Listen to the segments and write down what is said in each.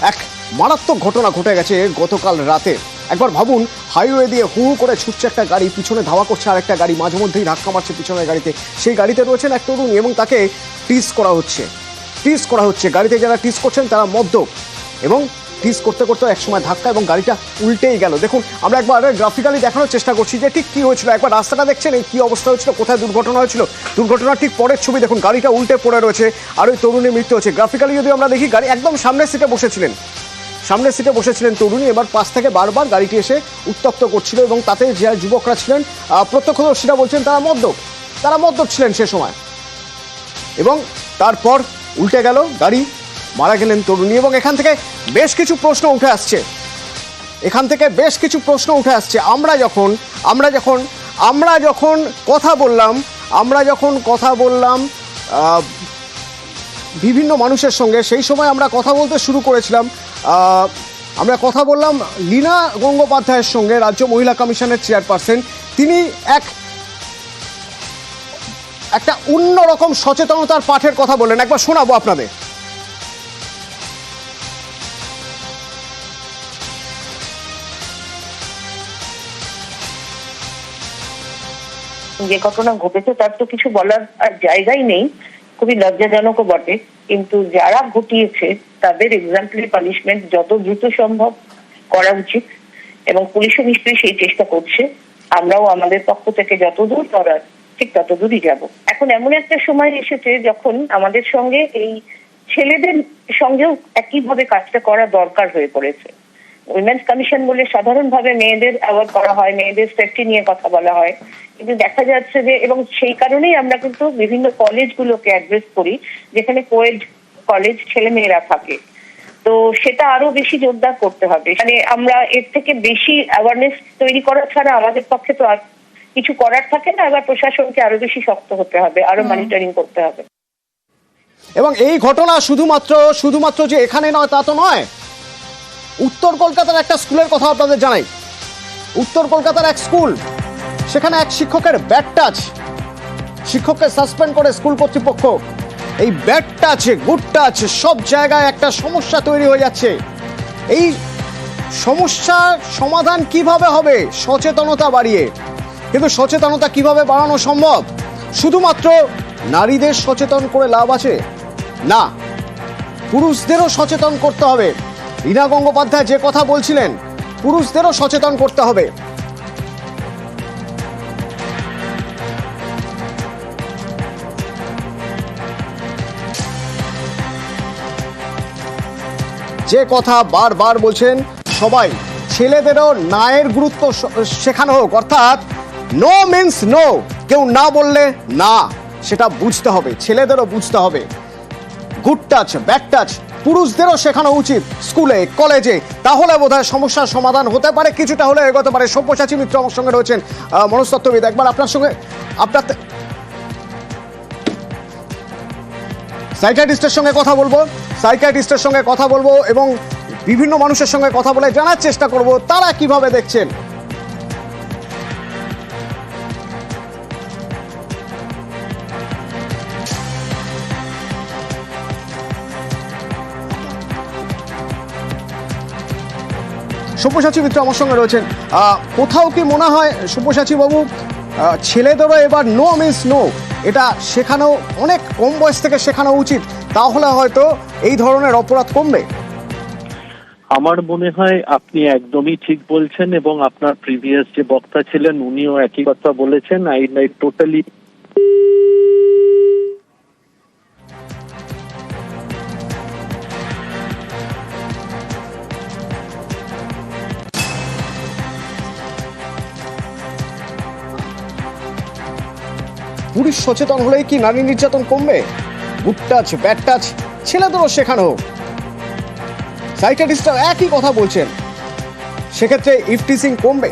এক মারাত্মক ঘটনা ঘটে গেছে গতকাল রাতে। একবার ভাবুন, হাইওয়ে দিয়ে হু হু করে ছুটছে একটা গাড়ি, পিছনে ধাওয়া করছে আরেকটা গাড়ি, মাঝে মধ্যেই ধাক্কা মারছে পিছনের গাড়িতে। সেই গাড়িতে রয়েছেন এক তরুণী এবং তাকে টিজ করা হচ্ছে। গাড়িতে যারা টিজ করছেন তারা মদ্যপ, এবং টিজ করতে করতে একসময় ধাক্কা এবং গাড়িটা উল্টেই গেল। দেখুন, আমরা একবার গ্রাফিক্যালি দেখানোর চেষ্টা করছি যে ঠিক কী হয়েছিল। একবার রাস্তাটা দেখছেন, এই কী অবস্থা হয়েছিল, কোথায় দুর্ঘটনা হয়েছিল। দুর্ঘটনার ঠিক পরের ছবি দেখুন, গাড়িটা উল্টে পড়ে রয়েছে আর ওই তরুণীর মৃত্যু হচ্ছে। গ্রাফিক্যালি যদি আমরা দেখি, গাড়ি একদম সামনের সিটে বসেছিলেন তরুণী। এবার পাশ থেকে বারবার গাড়িটি এসে উত্তপ্ত করছিল এবং তাতে যে যুবকরা ছিলেন, প্রত্যক্ষদর্শীরা বলছেন তারা মদ্যপ ছিলেন সে সময়, এবং তারপর উল্টে গেল গাড়ি, মারা গেলেন তরুণী। এবং এখান থেকে বেশ কিছু প্রশ্ন উঠে আসছে। আমরা যখন কথা বললাম বিভিন্ন মানুষের সঙ্গে, সেই সময় আমরা কথা বলতে শুরু করেছিলাম। আমরা কথা বললাম লীনা গঙ্গোপাধ্যায়ের সঙ্গে, রাজ্য মহিলা কমিশনের চেয়ারপারসন। তিনি একটা অন্যরকম সচেতনতার পাঠের কথা বললেন, একবার শোনাবো আপনাদের। যে ঘটনা ঘটেছে তার তো কিছু বলার আর জায়গাই নেই, খুবই লজ্জাজনকও বটে। কিন্তু যারা ঘটিয়েছে তাদের এক্সাম্পলি পানিশমেন্ট যত দ্রুত সম্ভব করা উচিত, এবং পুলিশও নিশ্চয়ই সেই চেষ্টা করছে। আমরাও আমাদের পক্ষ থেকে যতদূর করার ঠিক ততদূরই যাব। এখন এমন একটা সময় এসেছে যখন আমাদের সঙ্গে এই ছেলেদের সঙ্গেও একইভাবে কাজটা করা দরকার হয়ে পড়েছে। উইমেন্স কমিশন বলে সাধারণভাবে মেয়েদের অ্যাওয়ার্ড করা হয়, মেয়েদের সেফটি নিয়ে কথা বলা হয়, কিন্তু দেখা যাচ্ছে যে, এবং সেই কারণেই আমরা কিন্তু বিভিন্ন কলেজগুলোকে অ্যাড্রেস করি যেখানে কোয়েড কলেজ ছেলেমেয়েরা থাকে। তো সেটা আরো বেশি জোরদার করতে হবে। মানে আমরা এর থেকে বেশি অ্যাওয়ারনেস তৈরি করা ছাড়া আমাদের পক্ষে তো আর কিছু করার থাকে না। এবার প্রশাসনকে আরো বেশি শক্ত হতে হবে, আরো মনিটরিং করতে হবে। এবং এই ঘটনা শুধুমাত্র যে এখানে নয় তা তো নয়। উত্তর কলকাতার একটা স্কুলের কথা আপনাদের জানাই। উত্তর কলকাতার এক স্কুল, সেখানে এক শিক্ষকের ব্যাড টাচ, শিক্ষককে সাসপেন্ড করে স্কুল কর্তৃপক্ষ। এই ব্যাড টাচ, গুড টাচ, সব জায়গায় একটা সমস্যা তৈরি হয়ে যাচ্ছে। এই সমস্যার সমাধান কিভাবে হবে? সচেতনতা বাড়িয়ে। কিন্তু সচেতনতা কিভাবে বাড়ানো সম্ভব? শুধুমাত্র নারীদের সচেতন করে লাভ আছে না, পুরুষদেরও সচেতন করতে হবে। লীনা গঙ্গোপাধ্যায় যে কথা বলছিলেন, পুরুষদেরও সচেতন করতে হবে। যে কথা বারবার বলছেন সবাই, ছেলেদেরও ন্যায়ের গুরুত্ব শেখানো হোক। অর্থাৎ নো মিন্স নো, কেউ না বললে না, সেটা বুঝতে হবে, ছেলেদেরও বুঝতে হবে। গুড টাচ, ব্যাড টাচ পুরুষদেরও শেখানো উচিত স্কুলে, কলেজে। তাহলে বোধহয় সমস্যার সমাধান হতে পারে, কিছুটা হলে এগোতে পারে। সব্যসাচী মিত্র আমার সঙ্গে রয়েছেন, মনস্তত্ত্ববিদ। একবার আপনার সাইকিয়াট্রিস্টের সঙ্গে কথা বলবো এবং বিভিন্ন মানুষের সঙ্গে কথা বলে জানার চেষ্টা করব তারা কিভাবে দেখছেন। সব্যসাচী মিত্র আমার সঙ্গে রয়েছেন। কোথাও কি মনে হয় সব্যসাচী বাবু, ছেলেদেরও এবার নো মিন্স নো এটা শেখানো, অনেক কম বয়স থেকে শেখানো উচিত, তাহলে হয়তো এই ধরনের অপরাধ কমবে? আমার মনে হয় আপনি একদমই ঠিক বলছেন, এবং আপনার প্রিভিয়াস যে বক্তা ছিলেন উনিও একই কথা বলেছেন। আই টোটালি পুলিশ সচেতন হলেই কি নারী নির্যাতন কমবে? গুড টাচ, ব্যাড টাচ ছেলেদেরও শেখানো হোক। সাইকিয়াট্রিস্টরা একই কথা বলছেন, সেক্ষেত্রে ইফটিজিং কমবে।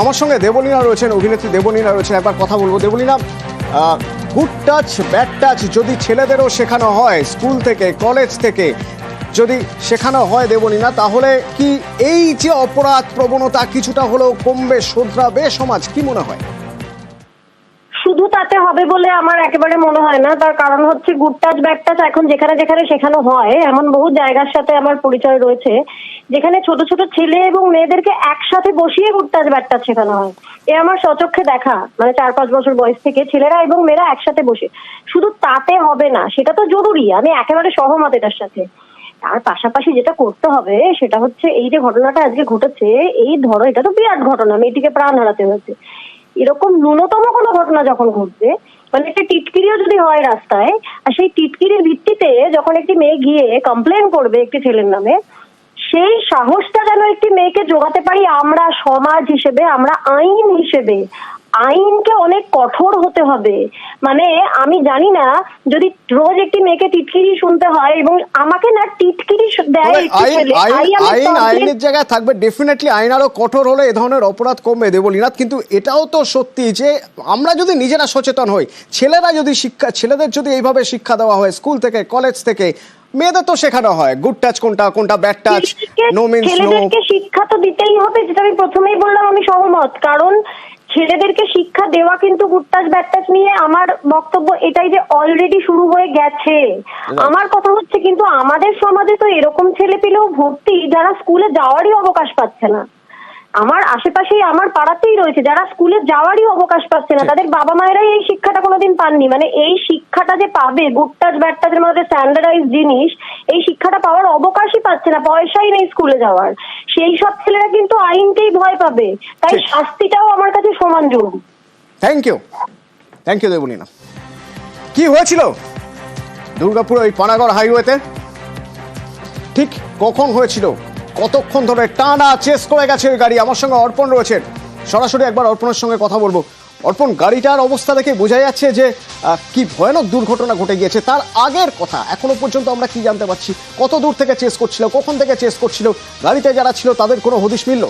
আমার সঙ্গে দেবলীনা রয়েছেন, অভিনেত্রী দেবলীনা রয়েছেন। একবার কথা বলবো। Debolina, good touch, bad touch যদি ছেলেদেরও শেখানো হয় স্কুল থেকে, কলেজ থেকে, যদি শেখানো হয় দেবলীনা, তাহলে কি এই যে অপরাধ প্রবণতা কিছুটা হলেও কমবে, শোধরাবে সমাজ, কি মনে হয়? শুধু তাতে হবে বলে আমার একেবারে মনে হয় না। তার কারণ হচ্ছে গুড টাচ ব্যাড টাচ এখন যেখানে যেখানে শেখানো হয়, এমন বহু জায়গার সাথে আমার পরিচয় রয়েছে যেখানে ছোট ছোট ছেলে এবং মেয়েদেরকে একসাথে বসিয়ে গুড টাচ ব্যাড টাচ শেখানো হয়। এ আমার স্বচক্ষে দেখা, মানে 4-5 বছর বয়স থেকে ছেলেরা এবং মেয়েরা একসাথে বসে। শুধু তাতে হবে না, সেটা তো জরুরি, আমি একেবারে সহমত এটার সাথে। তার পাশাপাশি যেটা করতে হবে সেটা হচ্ছে এই যে ঘটনাটা আজকে ঘটেছে, এই ধরো এটা তো বিরাট ঘটনা, মেয়েটিকে প্রাণ হারাতে হয়েছে। এরকম ন্যূনতম কোনো ঘটনা যখন ঘটবে, মানে একটা টিটকিরিও যদি হয় রাস্তায়, আর সেই টিটকিরির ভিত্তিতে যখন একটি মেয়ে গিয়ে কমপ্লেন করবে একটি ছেলের নামে, সেই সাহসটা যেন একটি মেয়েকে জোগাতে পারি আমরা সমাজ হিসেবে, আমরা আইন হিসেবে। আইনকে অনেক কঠোর হতে হবে। মানে আমি জানি না, যদি রোজ একটি মেয়েকে টিটকিরি শুনতে হয় এবং আমাকে না টিটকিরি দেয় একটি ছেলে, আইনের জায়গায় থাকবে, ডেফিনেটলি আইন আরো কঠোর হলে এ ধরনের অপরাধ কমবে দেবলীনা। কিন্তু এটাও তো সত্যি যে আমরা যদি নিজেরা সচেতন হই, ছেলেদের যদি এইভাবে শিক্ষা দেওয়া হয় স্কুল থেকে, কলেজ থেকে, মেয়েদের তো শেখানো হয় গুড টাচ কোনটা, কোনটা bad touch, no means no. ছেলেদেরকে শিক্ষা তো দিতেই হবে, যেটা আমি প্রথমেই বললাম, আমি সহমত। কারণ ছেলেদেরকে শিক্ষা দেওয়া কিন্তু গুড টাচ ব্যাড টাচ নিয়ে আমার বক্তব্য এটাই যে অলরেডি শুরু হয়ে গেছে। আমার কথা হচ্ছে কিন্তু আমাদের সমাজে তো এরকম ছেলে পেলেও ভর্তি যারা স্কুলে যাওয়ারই অবকাশ পাচ্ছে না। আমার আশেপাশেই, আমার পাড়াতেই রয়েছে যারা স্কুলে যাওয়ারই অবকাশ পাচ্ছে না, তাদের বাবা মায়েরাই এই শিক্ষাটা কোনোদিন পাননি। মানে এই শিক্ষাটা যে পাবে গুড টাচ ব্যাড টাচের মধ্যে স্ট্যান্ডার্ডাইজ জিনিস, এই শিক্ষাটা পাওয়ার অবকাশই পাচ্ছে না, পয়সাই নেই স্কুলে যাওয়ার। সেই সব ছেলেরা কিন্তু আইনকেই ভয় পাবে, তাই শাস্তিটাও আমার কাছে সমান জরুরি। Thank you Debolina. কি হয়েছিল দুর্গাপুর ওই পানাগড় হাইওয়েতে, ঠিক কখন হয়েছিল, কতক্ষণ ধরে টানা চেস করে গেছে ওই গাড়ি? আমার সঙ্গে অর্পণ রয়েছেন, সরাসরি একবার অর্পণের সঙ্গে কথা বলবো। অর্পণ, গাড়িটার অবস্থা দেখে বোঝা যাচ্ছে যে কি ভয়ানক দুর্ঘটনা ঘটে গিয়েছে। তার আগের কথা এখনো পর্যন্ত আমরা কি জানতে পারছি? কত দূর থেকে চেস করছিল, কখন থেকে চেস করছিল, গাড়িতে যারা ছিল তাদের কোনো হদিশ মিলল?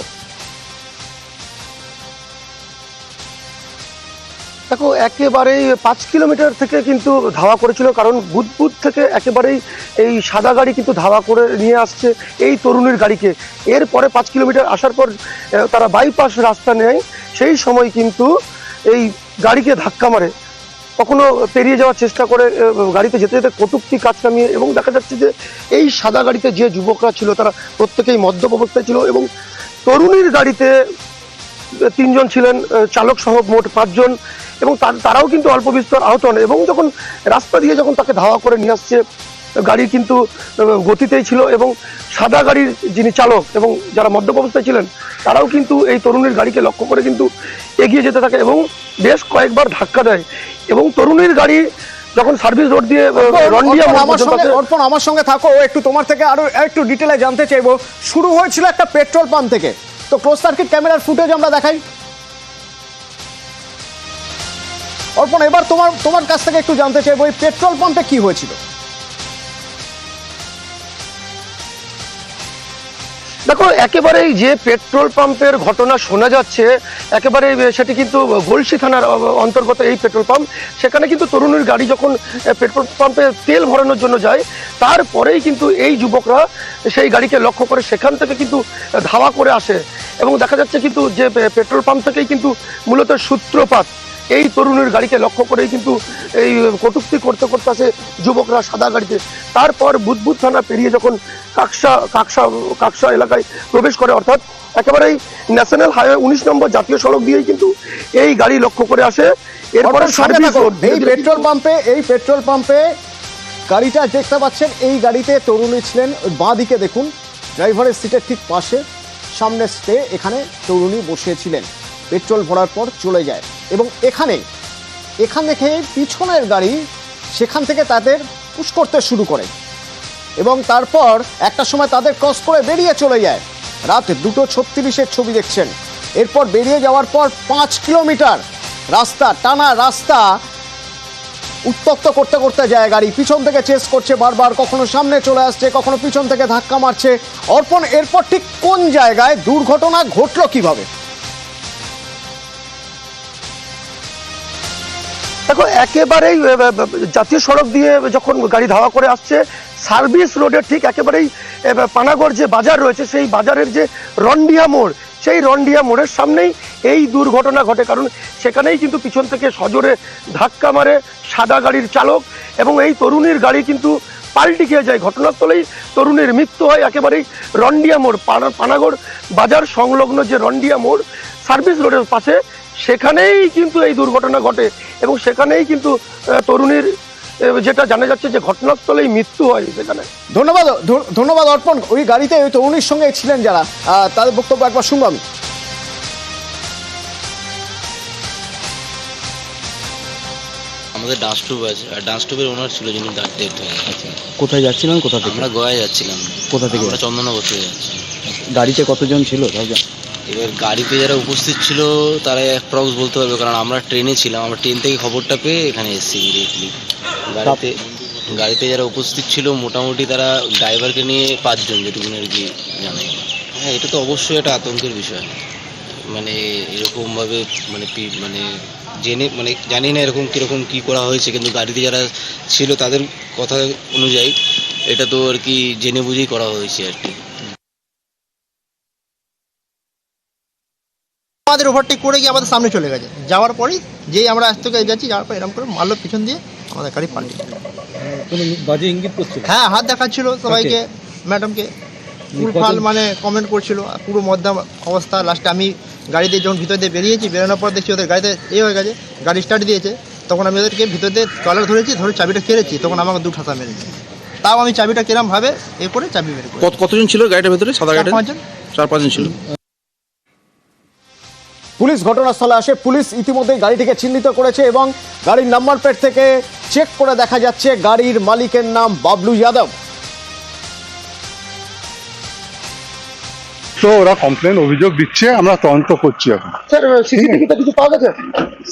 দেখো, একেবারেই 5 কিলোমিটার থেকে কিন্তু ধাওয়া করেছিল, কারণ বুদবুদ থেকে একেবারেই এই সাদা গাড়ি কিন্তু ধাওয়া করে নিয়ে আসছে এই তরুণীর গাড়িকে। এরপরে 5 কিলোমিটার আসার পর তারা বাইপাস রাস্তা নেয়, সেই সময় কিন্তু এই গাড়িকে ধাক্কা মারে, কখনো পেরিয়ে যাওয়ার চেষ্টা করে, গাড়িতে যেতে যেতে কটূক্তি কাজ নামিয়ে। এবং দেখা যাচ্ছে যে এই সাদা গাড়িতে যে যুবকরা ছিল তারা প্রত্যেকেই মদ্যপ অবস্থায় ছিল, এবং তরুণীর গাড়িতে 3 জন ছিলেন, চালক সহ মোট 5 জন, এবং তারাও কিন্তু অল্প বিস্তর আহত হন। এবং যখন রাস্তা দিয়ে যখন তাকে ধাওয়া করে নিয়ে আসছে, গাড়ি কিন্তু গতিতেই ছিল, এবং সাদা গাড়ির যিনি চালক এবং যারা মদ্যপ অবস্থায় ছিলেন তারাও কিন্তু এই তরুণীর গাড়িকে লক্ষ্য করে কিন্তু এগিয়ে যেতে থাকে এবং বেশ কয়েকবার ধাক্কা দেয়। এবং তরুণীর গাড়ি যখন সার্ভিস রোড দিয়ে অর্পণ আমার সঙ্গে থাকো, একটু তোমার থেকে আরো একটু ডিটেলে জানতে চাইবো। শুরু হয়েছিল একটা পেট্রোল পাম্প থেকে, তো ক্লোজ সার্কিট ক্যামেরার ফুটেজ আমরা দেখাই। অর্পণ, এবার তোমার কাছ থেকে একটু জানতে চাইবো, এই পেট্রোল পাম্পে কি হয়েছিল? দেখো, একেবারেই যে পেট্রোল পাম্পের ঘটনা শোনা যাচ্ছে, একেবারে সেটি কিন্তু গলসি থানার অন্তর্গত এই পেট্রোল পাম্প। সেখানে কিন্তু তরুণীর গাড়ি যখন পেট্রোল পাম্পে তেল ভরানোর জন্য যায়, তারপরেই কিন্তু এই যুবকরা সেই গাড়িকে লক্ষ্য করে সেখান থেকে কিন্তু ধাওয়া করে আসে। এবং দেখা যাচ্ছে কিন্তু যে পেট্রোল পাম্প থেকেই কিন্তু মূলত সূত্রপাত, এই তরুণীর গাড়িকে লক্ষ্য করেই কিন্তু এই কটূক্তি করতে করতে আসে যুবকরা সাদা গাড়িতে। তারপর বুদবুদ থানা পেরিয়ে যখন কাকসা এলাকায় প্রবেশ করে, অর্থাৎ একেবারেই ন্যাশনাল হাইওয়ে 19 নম্বর জাতীয় সড়ক দিয়েই কিন্তু এই গাড়ি লক্ষ্য করে আসে। এরপরে এই পেট্রোল পাম্পে গাড়িটা দেখতে পাচ্ছেন, এই গাড়িতে তরুণী ছিলেন। বাঁ দিকে দেখুন, ড্রাইভারের সিটের ঠিক পাশে সামনে স্টে, এখানে তরুণী বসিয়েছিলেন। পেট্রোল ভরার পর চলে যায় এবং এখান থেকে পিছনের গাড়ি সেখান থেকে তাদের পুশ করতে শুরু করে এবং তারপর একটা সময় তাদের ক্রস করে বেরিয়ে চলে যায়। রাত 2:36 ছবি দেখছেন। এরপর বেরিয়ে যাওয়ার পর 5 কিলোমিটার রাস্তা, টানা রাস্তা উত্তপ্ত করতে করতে যায় গাড়ি। পিছন থেকে চেস করছে বারবার, কখনো সামনে চলে আসছে, কখনো পিছন থেকে ধাক্কা মারছে। অর্পণ, এরপর ঠিক কোন জায়গায় দুর্ঘটনা ঘটলো কিভাবে? দেখো, একেবারেই জাতীয় সড়ক দিয়ে যখন গাড়ি ধাওয়া করে আসছে, সার্ভিস রোডের ঠিক একেবারেই পানাগড় যে বাজার রয়েছে সেই বাজারের যে রন্ডিয়া মোড়, সেই রন্ডিয়া মোড়ের সামনেই এই দুর্ঘটনা ঘটে। কারণ সেখানেই কিন্তু পিছন থেকে সজোরে ধাক্কা মারে সাদা গাড়ির চালক এবং এই তরুণীর গাড়ি কিন্তু পাল্টি খেয়ে যায়। ঘটনাস্থলেই তরুণীর মৃত্যু হয় একেবারেই রন্ডিয়া মোড়, পানাগড় বাজার সংলগ্ন যে রন্ডিয়া মোড় সার্ভিস রোডের পাশে, সেখানেই কিন্তু এই দুর্ঘটনা ঘটে এবং সেখানেই কিন্তু তরুণীর যেটা জানা যাচ্ছে যে ঘটনাস্থলেই মৃত্যু হয় সেখানে। ধন্যবাদ অর্পণ। ওই গাড়িতে ওই তরুণীর সঙ্গে ছিলেন যারা, তাদের বক্তব্য একবার শুনবো আমি। আমাদের ডান্স ট্রুপ আছে, আর ডান্স ট্রুপের ওনার ছিল যিনি ডেথ হয়ে গেছে। কোথায় যাচ্ছিলেন, কোথা থেকে? আমরা গোয়ায় যাচ্ছিলাম। কোথা থেকে? আমরা চন্দননগর থেকে যাচ্ছি। গাড়িতে কতজন ছিল? এবার গাড়িতে যারা উপস্থিত ছিল তারা অ্যাপ্রক্স বলতে পারবে, কারণ আমরা ট্রেনে ছিলাম। আমরা ট্রেন থেকে খবরটা পেয়ে এখানে এসেছি ডিরেক্টলি। গাড়িতে যারা উপস্থিত ছিল মোটামুটি তারা ড্রাইভারকে নিয়ে 5 জন, যেটুকুন আর কি জানাই। হ্যাঁ, এটা তো অবশ্যই একটা আতঙ্কের বিষয়। মানে এরকমভাবে মানে জেনে জানি না এরকম কীরকম কী করা হয়েছে, কিন্তু গাড়িতে যারা ছিল তাদের কথা অনুযায়ী এটা তো আর কি জেনে বুঝেই করা হয়েছে আর কি। আমাদের ওভারটেক করে গিয়ে আমাদের সামনে চলে গেছে। যাওয়ার পরেই যেই আমরা আজ থেকে যাচ্ছি, যাওয়ার পর এরকম করে মারলো পিছন দিয়ে, আমাদের গাড়ি পাল্টে। কোনো বাজে ইঙ্গিত করছিল? হ্যাঁ, হাত দেখাচ্ছিল সবাইকে, ম্যাডামকে ফুলফাল মানে কমেন্ট করছিল, পুরো মধ্যম অবস্থা। লাস্টে আমি গাড়িতে যখন ভিতর দিয়ে বেরিয়েছি, বেরোনোর পর দেখছি ওদের গাড়িতে হয়ে গেছে, গাড়ি স্টার্ট দিয়েছে। তখন আমি ওদেরকে ভিতর দিয়ে কলার ধরেছি, ধরে চাবিটা কেড়েছি। তখন আমাকে 2 ঠাসা মেরেছে। তাও আমি চাবিটা কেরমভাবে করে চাবি বের করি। কতজন ছিল গাড়িটার ভেতরে? সাদা গাড়ি 4-5 জন ছিল। পুলিশ ঘটনাস্থলে আসে। পুলিশ ইতিমধ্যেই গাড়িটিকে চিহ্নিত করেছে এবং গাড়ির নাম্বার প্লেট থেকে চেক করে দেখা যাচ্ছে গাড়ির মালিকের নাম বাবলু যাদব। তো ওরা কমপ্লেন অভিযোগ দিচ্ছে, আমরা তদন্ত করছি এখন। স্যার সিসিটিভিতে কিছু পাওয়া গেছে?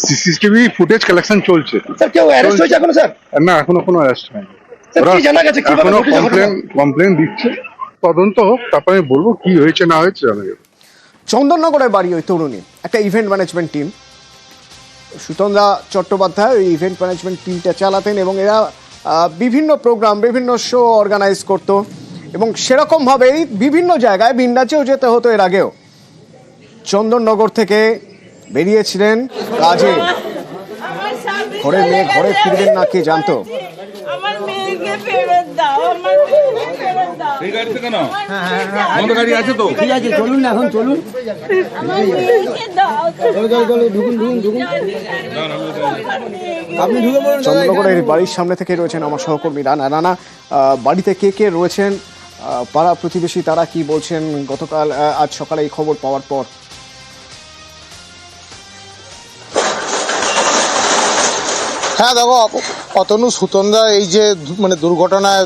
সিসিটিভি ফুটেজ কালেকশন চলছে। স্যার কেউ অ্যারেস্ট হয়েছে এখনো? স্যার না, এখনো কোনো অ্যারেস্ট হয়নি। স্যার কি জানা গেছে কিভাবে এখনো ঘটেছে ঘটনা? কমপ্লেন দিচ্ছে, তদন্ত হোক, তারপরে আমি বলবো কি হয়েছে না হয়েছে জানা যাবে। চন্দননগরের বাড়ি ওই তরুণী, একটা ইভেন্ট ম্যানেজমেন্ট টিম। সুতন্দা চট্টোপাধ্যায় ওই ইভেন্ট ম্যানেজমেন্ট টিমটা চালাতেন এবং এরা বিভিন্ন প্রোগ্রাম, বিভিন্ন শো অর্গানাইজ করতো এবং সেরকমভাবেই বিভিন্ন জায়গায় ভিন রাজ্যেও যেতে হতো এর আগেও। চন্দননগর থেকে বেরিয়েছিলেন কাজে। ঘরের মেয়ে ঘরে ফিরবেন না কে জানতো। আমার মেয়েকে ফেরত দাও, আমার মেয়েকে ফেরত দাও। এই গাড়িতে কেন? আমাদের গাড়ি আছে তো। ঠিক আছে, চলুন না, এখন চলুন। আমার মেয়েকে দাও। ঢুকুন। আপনি ঢুকে পড়ুন। চন্দননগরের বাড়ির সামনে থেকে রয়েছেন আমার সহকর্মী রানা। রানা, বাড়িতে কে কে রয়েছেন, পাড়া প্রতিবেশী তারা কি বলছেন গতকাল আজ সকালে এই খবর পাওয়ার পর? হ্যাঁ দেখো অতনু, সুতন্দা এই যে মানে দুর্ঘটনায়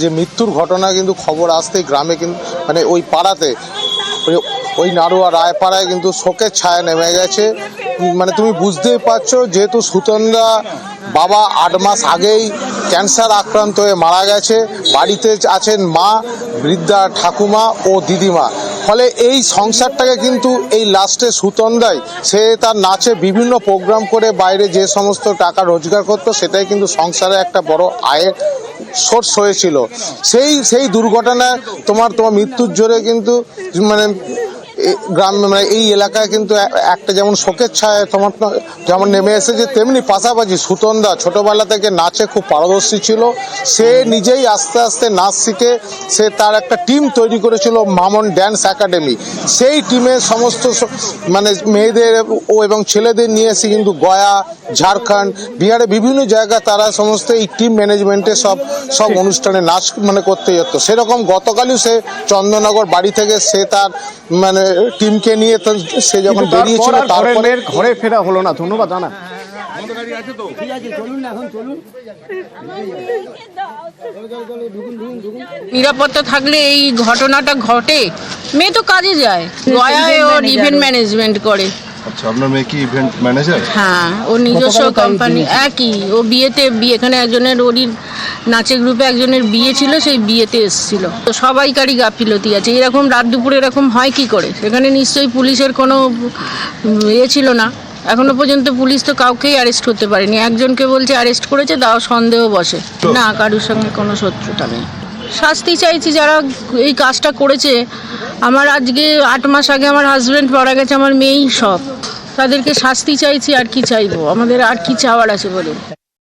যে মৃত্যুর ঘটনা কিন্তু খবর আসতেই গ্রামে কিন্তু মানে ওই পাড়াতে ওই নাড়ুয়া রায়পাড়ায় কিন্তু শোকের ছায়া নেমে গেছে। মানে তুমি বুঝতেই পারছো, যেহেতু সুতন্দা বাবা 8 মাস আগেই ক্যান্সার আক্রান্ত হয়ে মারা গেছে, বাড়িতে আছেন মা, বৃদ্ধা ঠাকুমা ও দিদিমা। ফলে এই সংসারটাকে কিন্তু এই লাস্টে সুতন্দাই সে তার নাচে বিভিন্ন প্রোগ্রাম করে বাইরে যে সমস্ত টাকা রোজগার করতো সেটাই কিন্তু সংসারে একটা বড় আয়ের সোর্স হয়েছিল। সেই দুর্ঘটনায় তোমার মৃত্যুর জোরে কিন্তু মানে গ্রাম মানে এই এলাকায় কিন্তু একটা যেমন শোকের ছায়া তোমার যেমন নেমে এসেছে, তেমনি পাশাপাশি সুতন্দা ছোটবেলা থেকে নাচে খুব পারদর্শী ছিল। সে নিজেই আস্তে আস্তে নাচ শিখে সে তার একটা টিম তৈরি করেছিল, মামন ড্যান্স একাডেমি। সেই টিমে সমস্ত মানে মেয়েদের ও এবং ছেলেদের নিয়ে এসে কিন্তু গয়া, ঝাড়খণ্ড, বিহারে বিভিন্ন জায়গায় তারা সমস্ত এই টিম ম্যানেজমেন্টে সব অনুষ্ঠানে নাচ মানে করতে যেত। সেরকম গতকালই সে চন্দননগর বাড়ি থেকে সে তার মানে টিমকে নিয়ে সে যখন বেরিয়েছিল তারপরে ঘরে ফেরা হলো না। ধন্যবাদ রানা। আমাদের গাড়ি আছে তো। ঠিক আছে, চলুন না, এখন চলুন। নিরাপত্তা থাকলে এই ঘটনাটা ঘটে? মেয়ে তো কাজে যায়, গয়ায় ওর ইভেন্ট ম্যানেজমেন্ট করে। আচ্ছা, আপনার মেয়ে কি ইভেন্ট ম্যানেজার? হ্যাঁ, ওর নিজস্ব কোম্পানি। একই, ও বিয়েতে এখানে একজনের ওরই নাচের গ্রুপে একজনের বিয়ে ছিল, সেই বিয়েতে এসেছিল। তো সবাইকারই গাফিলতি আছে। এরকম রাত দুপুরে এরকম হয় কি করে? সেখানে নিশ্চয়ই পুলিশের কোনো ছিল না। এখনো পর্যন্ত পুলিশ তো কাউকেই অ্যারেস্ট করতে পারেনি। একজনকে বলছে অ্যারেস্ট করেছে, তাও সন্দেহ বসে। না, কারোর সঙ্গে কোনো শত্রুতা নেই। শাস্তি চাইছি যারা এই কাজটা করেছে। আমার আজকে 8 মাস আগে আমার হাজবেন্ড মারা গেছে, আমার মেয়েই সব, তাদেরকে শাস্তি চাইছি। আর কি চাইবো, আমাদের আর কি চাওয়ার আছে বলুন?